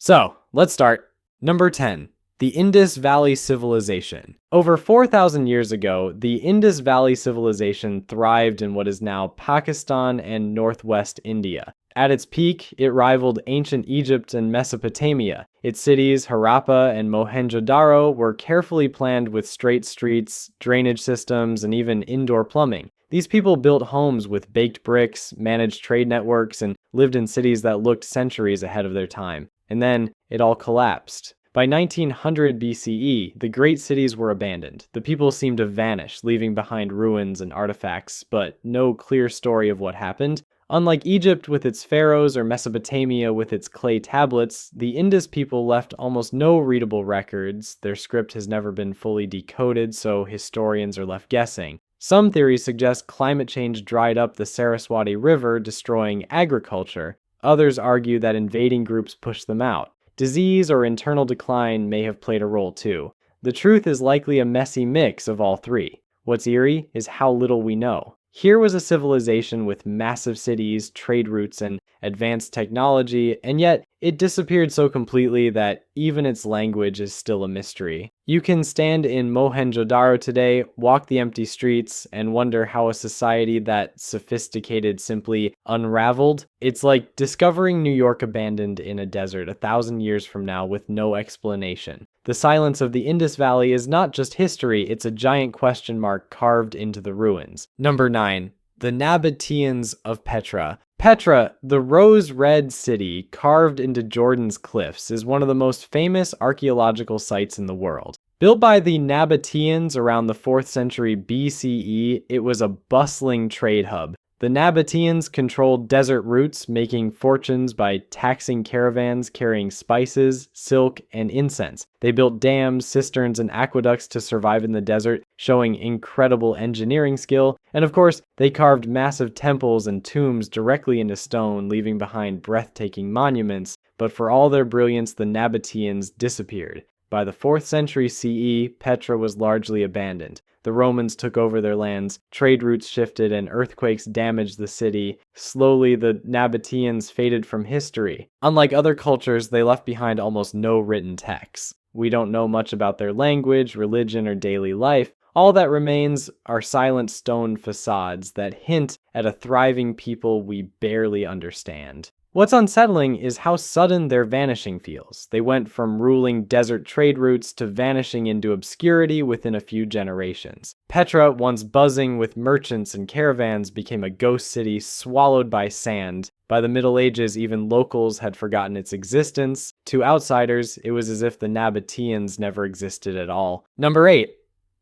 So, let's start. Number 10. The Indus Valley Civilization. Over 4,000 years ago, the Indus Valley Civilization thrived in what is now Pakistan and northwest India. At its peak, it rivaled ancient Egypt and Mesopotamia. Its cities, Harappa and Mohenjo-daro, were carefully planned with straight streets, drainage systems, and even indoor plumbing. These people built homes with baked bricks, managed trade networks, and lived in cities that looked centuries ahead of their time. And then, it all collapsed. By 1900 BCE, the great cities were abandoned. The people seemed to vanish, leaving behind ruins and artifacts, but no clear story of what happened. Unlike Egypt with its pharaohs or Mesopotamia with its clay tablets, the Indus people left almost no readable records. Their script has never been fully decoded, so historians are left guessing. Some theories suggest climate change dried up the Saraswati River, destroying agriculture. Others argue that invading groups pushed them out. Disease or internal decline may have played a role too. The truth is likely a messy mix of all three. What's eerie is how little we know. Here was a civilization with massive cities, trade routes, and advanced technology, and yet it disappeared so completely that even its language is still a mystery. You can stand in Mohenjo-daro today, walk the empty streets, and wonder how a society that sophisticated simply unraveled. It's like discovering New York abandoned in a desert 1,000 years from now with no explanation. The silence of the Indus Valley is not just history, it's a giant question mark carved into the ruins. Number 9. The Nabateans of Petra. Petra, the rose-red city carved into Jordan's cliffs, is one of the most famous archaeological sites in the world. Built by the Nabateans around the 4th century BCE, it was a bustling trade hub. The Nabateans controlled desert routes, making fortunes by taxing caravans carrying spices, silk, and incense. They built dams, cisterns, and aqueducts to survive in the desert, showing incredible engineering skill. And of course, they carved massive temples and tombs directly into stone, leaving behind breathtaking monuments. But for all their brilliance, the Nabateans disappeared. By the 4th century CE, Petra was largely abandoned. The Romans took over their lands, trade routes shifted, and earthquakes damaged the city. Slowly, the Nabateans faded from history. Unlike other cultures, they left behind almost no written texts. We don't know much about their language, religion, or daily life. All that remains are silent stone facades that hint at a thriving people we barely understand. What's unsettling is how sudden their vanishing feels. They went from ruling desert trade routes to vanishing into obscurity within a few generations. Petra, once buzzing with merchants and caravans, became a ghost city swallowed by sand. By the Middle Ages, even locals had forgotten its existence. To outsiders, it was as if the Nabateans never existed at all. Number 8.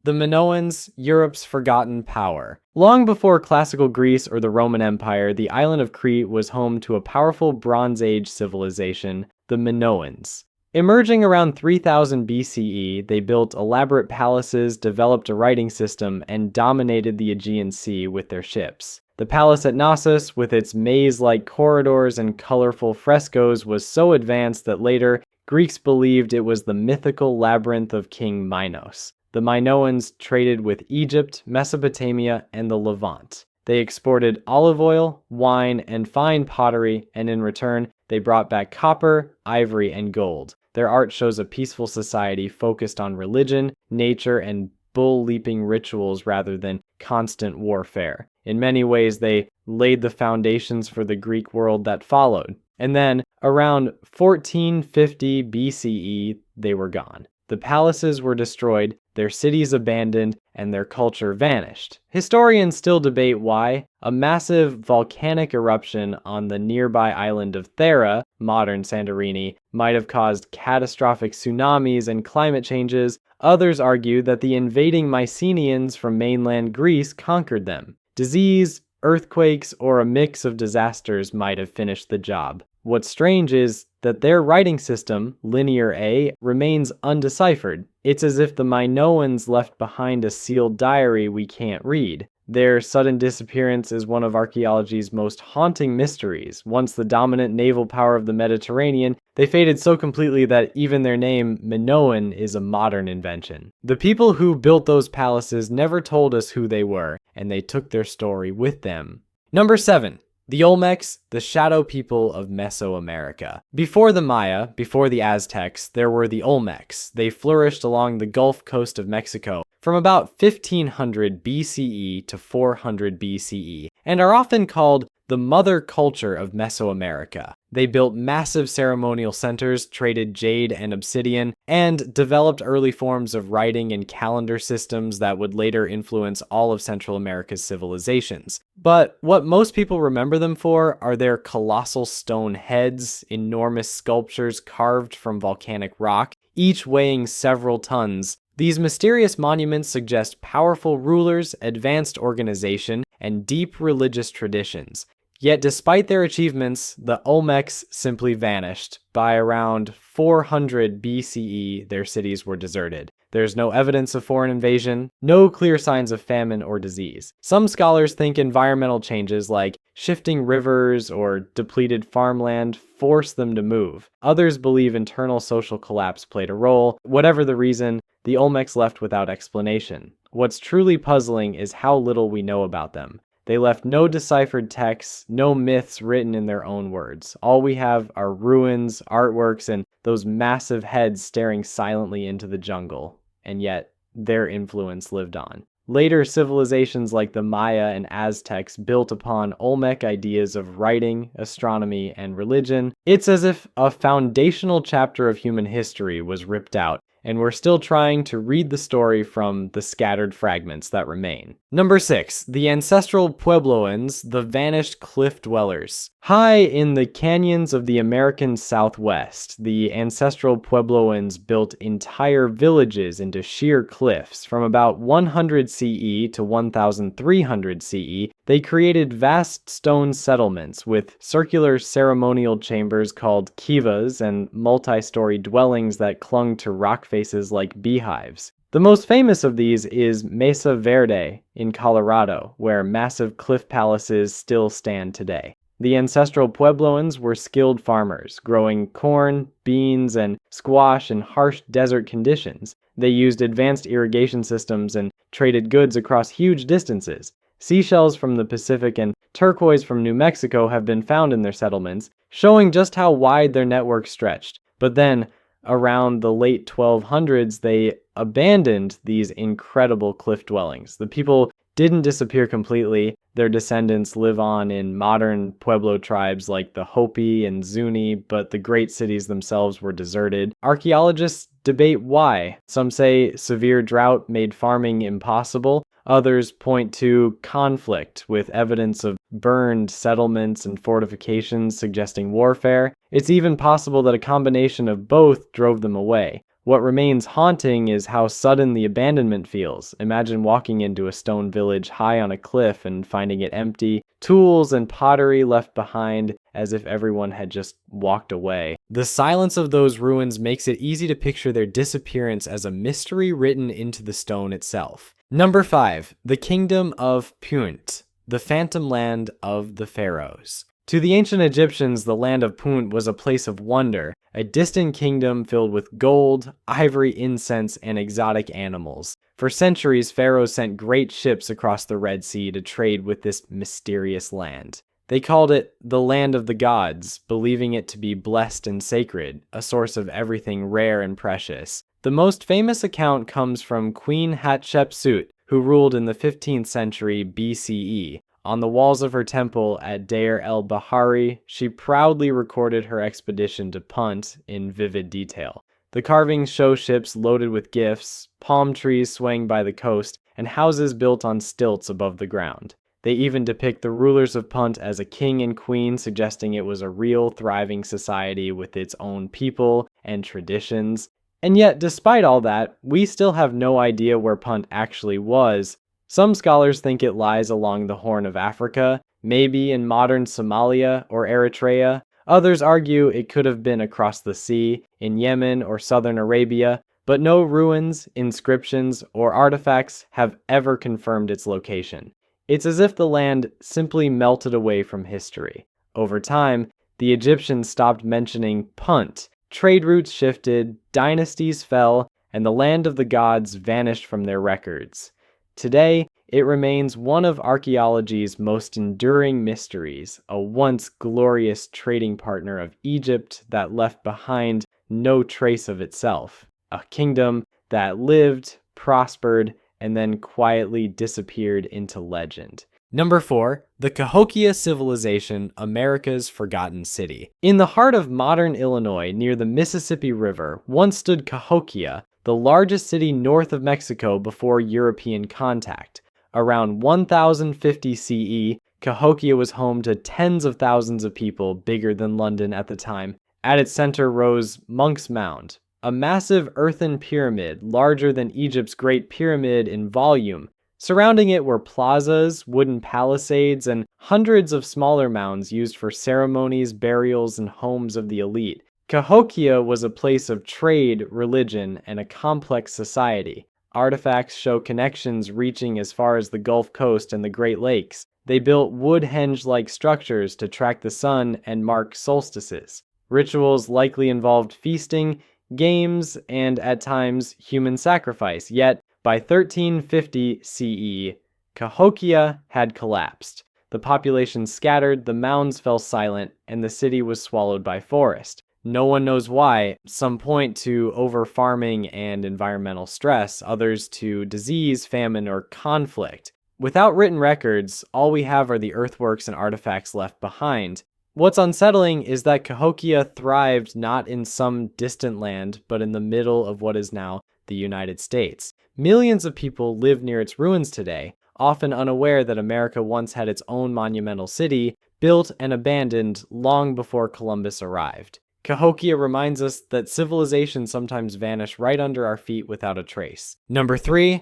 The Minoans, Europe's forgotten power. Long before classical Greece or the Roman Empire, the island of Crete was home to a powerful Bronze Age civilization, the Minoans. Emerging around 3000 BCE, they built elaborate palaces, developed a writing system, and dominated the Aegean Sea with their ships. The palace at Knossos, with its maze-like corridors and colorful frescoes, was so advanced that later, Greeks believed it was the mythical labyrinth of King Minos. The Minoans traded with Egypt, Mesopotamia, and the Levant. They exported olive oil, wine, and fine pottery, and in return, they brought back copper, ivory, and gold. Their art shows a peaceful society focused on religion, nature, and bull-leaping rituals rather than constant warfare. In many ways, they laid the foundations for the Greek world that followed. And then, around 1450 BCE, they were gone. The palaces were destroyed, their cities abandoned, and their culture vanished. Historians still debate why. A massive volcanic eruption on the nearby island of Thera, modern Santorini, might have caused catastrophic tsunamis and climate changes. Others argue that the invading Mycenaeans from mainland Greece conquered them. Disease, earthquakes, or a mix of disasters might have finished the job. What's strange is that their writing system, Linear A, remains undeciphered. It's as if the Minoans left behind a sealed diary we can't read. Their sudden disappearance is one of archaeology's most haunting mysteries. Once the dominant naval power of the Mediterranean, they faded so completely that even their name, Minoan, is a modern invention. The people who built those palaces never told us who they were, and they took their story with them. Number 7. The Olmecs, the shadow people of Mesoamerica. Before the Maya, before the Aztecs, there were the Olmecs. They flourished along the Gulf Coast of Mexico from about 1500 BCE to 400 BCE, and are often called the mother culture of Mesoamerica. They built massive ceremonial centers, traded jade and obsidian, and developed early forms of writing and calendar systems that would later influence all of Central America's civilizations. But what most people remember them for are their colossal stone heads, enormous sculptures carved from volcanic rock, each weighing several tons. These mysterious monuments suggest powerful rulers, advanced organization, and deep religious traditions. Yet despite their achievements, the Olmecs simply vanished. By around 400 BCE, their cities were deserted. There's no evidence of foreign invasion, no clear signs of famine or disease. Some scholars think environmental changes like shifting rivers or depleted farmland forced them to move. Others believe internal social collapse played a role. Whatever the reason, the Olmecs left without explanation. What's truly puzzling is how little we know about them. They left no deciphered texts, no myths written in their own words. All we have are ruins, artworks, and those massive heads staring silently into the jungle. And yet, their influence lived on. Later civilizations like the Maya and Aztecs built upon Olmec ideas of writing, astronomy, and religion. It's as if a foundational chapter of human history was ripped out, and we're still trying to read the story from the scattered fragments that remain. Number 6. The Ancestral Puebloans, the vanished cliff dwellers. High in the canyons of the American Southwest, the Ancestral Puebloans built entire villages into sheer cliffs. From about 100 CE to 1300 CE, they created vast stone settlements with circular ceremonial chambers called kivas and multi-story dwellings that clung to rock faces like beehives. The most famous of these is Mesa Verde in Colorado, where massive cliff palaces still stand today. The ancestral Puebloans were skilled farmers, growing corn, beans, and squash in harsh desert conditions. They used advanced irrigation systems and traded goods across huge distances. Seashells from the Pacific and turquoise from New Mexico have been found in their settlements, showing just how wide their network stretched. But then, around the late 1200s, they abandoned these incredible cliff dwellings. The people didn't disappear completely. Their descendants live on in modern Pueblo tribes like the Hopi and Zuni, but the great cities themselves were deserted. Archaeologists debate why. Some say severe drought made farming impossible. Others point to conflict, with evidence of burned settlements and fortifications suggesting warfare. It's even possible that a combination of both drove them away. What remains haunting is how sudden the abandonment feels. Imagine walking into a stone village high on a cliff and finding it empty, tools and pottery left behind as if everyone had just walked away. The silence of those ruins makes it easy to picture their disappearance as a mystery written into the stone itself. Number 5. The Kingdom of Punt, the phantom land of the pharaohs. To the ancient Egyptians, the land of Punt was a place of wonder, a distant kingdom filled with gold, ivory, incense, and exotic animals. For centuries, pharaohs sent great ships across the Red Sea to trade with this mysterious land. They called it the land of the gods, believing it to be blessed and sacred, a source of everything rare and precious. The most famous account comes from Queen Hatshepsut, who ruled in the 15th century BCE. On the walls of her temple at Deir el-Bahari, she proudly recorded her expedition to Punt in vivid detail. The carvings show ships loaded with gifts, palm trees swaying by the coast, and houses built on stilts above the ground. They even depict the rulers of Punt as a king and queen, suggesting it was a real, thriving society with its own people and traditions. And yet, despite all that, we still have no idea where Punt actually was. Some scholars think it lies along the Horn of Africa, maybe in modern Somalia or Eritrea. Others argue it could have been across the sea, in Yemen or southern Arabia, but no ruins, inscriptions, or artifacts have ever confirmed its location. It's as if the land simply melted away from history. Over time, the Egyptians stopped mentioning Punt. Trade routes shifted, dynasties fell, and the land of the gods vanished from their records. Today, it remains one of archaeology's most enduring mysteries, a once glorious trading partner of Egypt that left behind no trace of itself, a kingdom that lived, prospered, and then quietly disappeared into legend. Number 4, the Cahokia civilization, America's forgotten city. In the heart of modern Illinois, near the Mississippi River, once stood Cahokia, the largest city north of Mexico before European contact. Around 1050 CE, Cahokia was home to tens of thousands of people, bigger than London at the time. At its center rose Monk's Mound, a massive earthen pyramid larger than Egypt's Great Pyramid in volume. Surrounding it were plazas, wooden palisades, and hundreds of smaller mounds used for ceremonies, burials, and homes of the elite. Cahokia was a place of trade, religion, and a complex society. Artifacts show connections reaching as far as the Gulf Coast and the Great Lakes. They built wood-henge-like structures to track the sun and mark solstices. Rituals likely involved feasting, games, and at times human sacrifice, yet by 1350 CE, Cahokia had collapsed. The population scattered, the mounds fell silent, and the city was swallowed by forest. No one knows why. Some point to over-farming and environmental stress, others to disease, famine, or conflict. Without written records, all we have are the earthworks and artifacts left behind. What's unsettling is that Cahokia thrived not in some distant land, but in the middle of what is now the United States. Millions of people live near its ruins today, often unaware that America once had its own monumental city, built and abandoned long before Columbus arrived. Cahokia reminds us that civilizations sometimes vanish right under our feet without a trace. Number 3,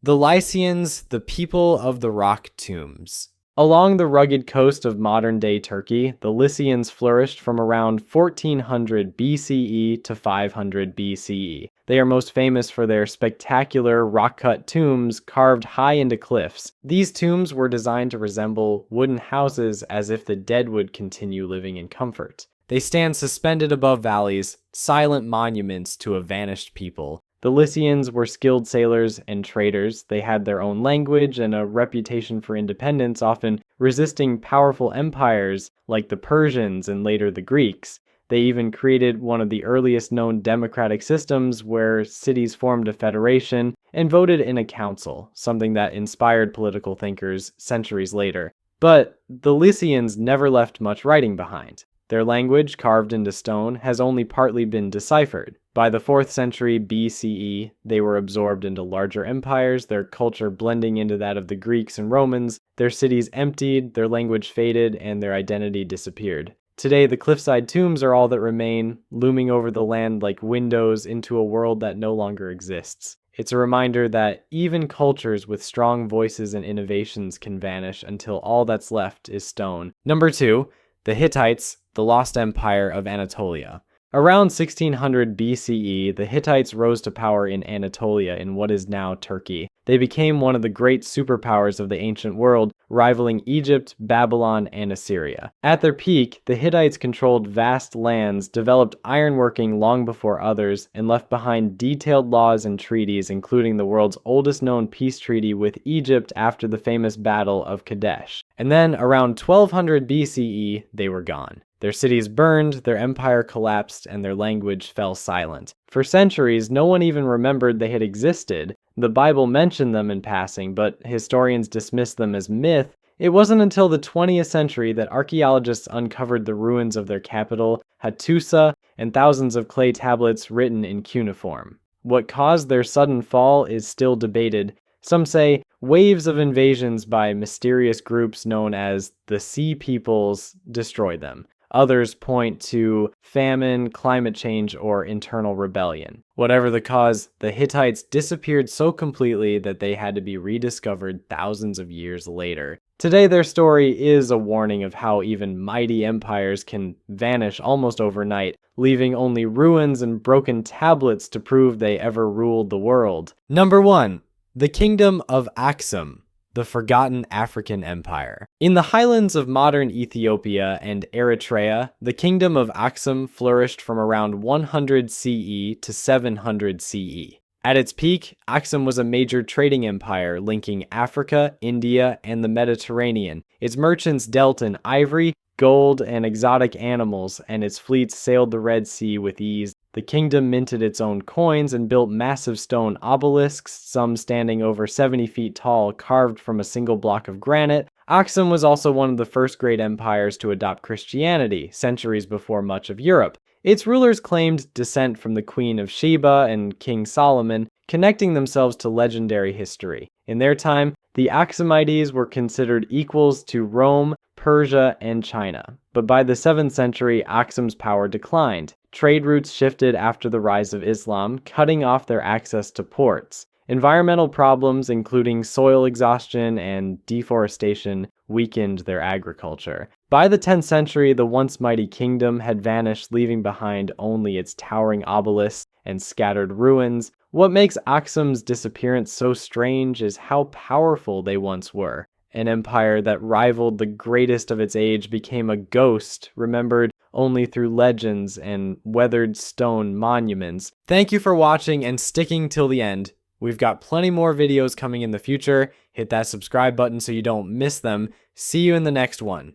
the Lycians, the people of the rock tombs. Along the rugged coast of modern-day Turkey, the Lycians flourished from around 1400 BCE to 500 BCE. They are most famous for their spectacular rock-cut tombs carved high into cliffs. These tombs were designed to resemble wooden houses as if the dead would continue living in comfort. They stand suspended above valleys, silent monuments to a vanished people. The Lycians were skilled sailors and traders. They had their own language and a reputation for independence, often resisting powerful empires like the Persians and later the Greeks. They even created one of the earliest known democratic systems where cities formed a federation and voted in a council, something that inspired political thinkers centuries later. But the Lycians never left much writing behind. Their language, carved into stone, has only partly been deciphered. By the 4th century BCE, they were absorbed into larger empires, their culture blending into that of the Greeks and Romans. Their cities emptied, their language faded, and their identity disappeared. Today, the cliffside tombs are all that remain, looming over the land like windows into a world that no longer exists. It's a reminder that even cultures with strong voices and innovations can vanish until all that's left is stone. Number 2, the Hittites, the lost empire of Anatolia. Around 1600 BCE, the Hittites rose to power in Anatolia in what is now Turkey. They became one of the great superpowers of the ancient world, rivaling Egypt, Babylon, and Assyria. At their peak, the Hittites controlled vast lands, developed ironworking long before others, and left behind detailed laws and treaties, including the world's oldest known peace treaty with Egypt after the famous Battle of Kadesh. And then, around 1200 BCE, they were gone. Their cities burned, their empire collapsed, and their language fell silent. For centuries, no one even remembered they had existed. The Bible mentioned them in passing, but historians dismissed them as myth. It wasn't until the 20th century that archaeologists uncovered the ruins of their capital, Hattusa, and thousands of clay tablets written in cuneiform. What caused their sudden fall is still debated. Some say waves of invasions by mysterious groups known as the Sea Peoples destroyed them. Others point to famine, climate change, or internal rebellion. Whatever the cause, the Hittites disappeared so completely that they had to be rediscovered thousands of years later. Today, their story is a warning of how even mighty empires can vanish almost overnight, leaving only ruins and broken tablets to prove they ever ruled the world. Number 1. The Kingdom of Aksum, the forgotten African empire. In the highlands of modern Ethiopia and Eritrea, the Kingdom of Aksum flourished from around 100 CE to 700 CE. At its peak, Aksum was a major trading empire linking Africa, India, and the Mediterranean. Its merchants dealt in ivory, gold, and exotic animals, and its fleets sailed the Red Sea with ease. The kingdom minted its own coins and built massive stone obelisks, some standing over 70 feet tall, carved from a single block of granite. Aksum was also one of the first great empires to adopt Christianity, centuries before much of Europe. Its rulers claimed descent from the Queen of Sheba and King Solomon, connecting themselves to legendary history. In their time, the Aksumites were considered equals to Rome, Persia, and China. But by the 7th century, Aksum's power declined. Trade routes shifted after the rise of Islam, cutting off their access to ports. Environmental problems, including soil exhaustion and deforestation, weakened their agriculture. By the 10th century, the once mighty kingdom had vanished, leaving behind only its towering obelisks and scattered ruins. What makes Aksum's disappearance so strange is how powerful they once were. An empire that rivaled the greatest of its age became a ghost, remembered only through legends and weathered stone monuments. Thank you for watching and sticking till the end. We've got plenty more videos coming in the future. Hit that subscribe button so you don't miss them. See you in the next one.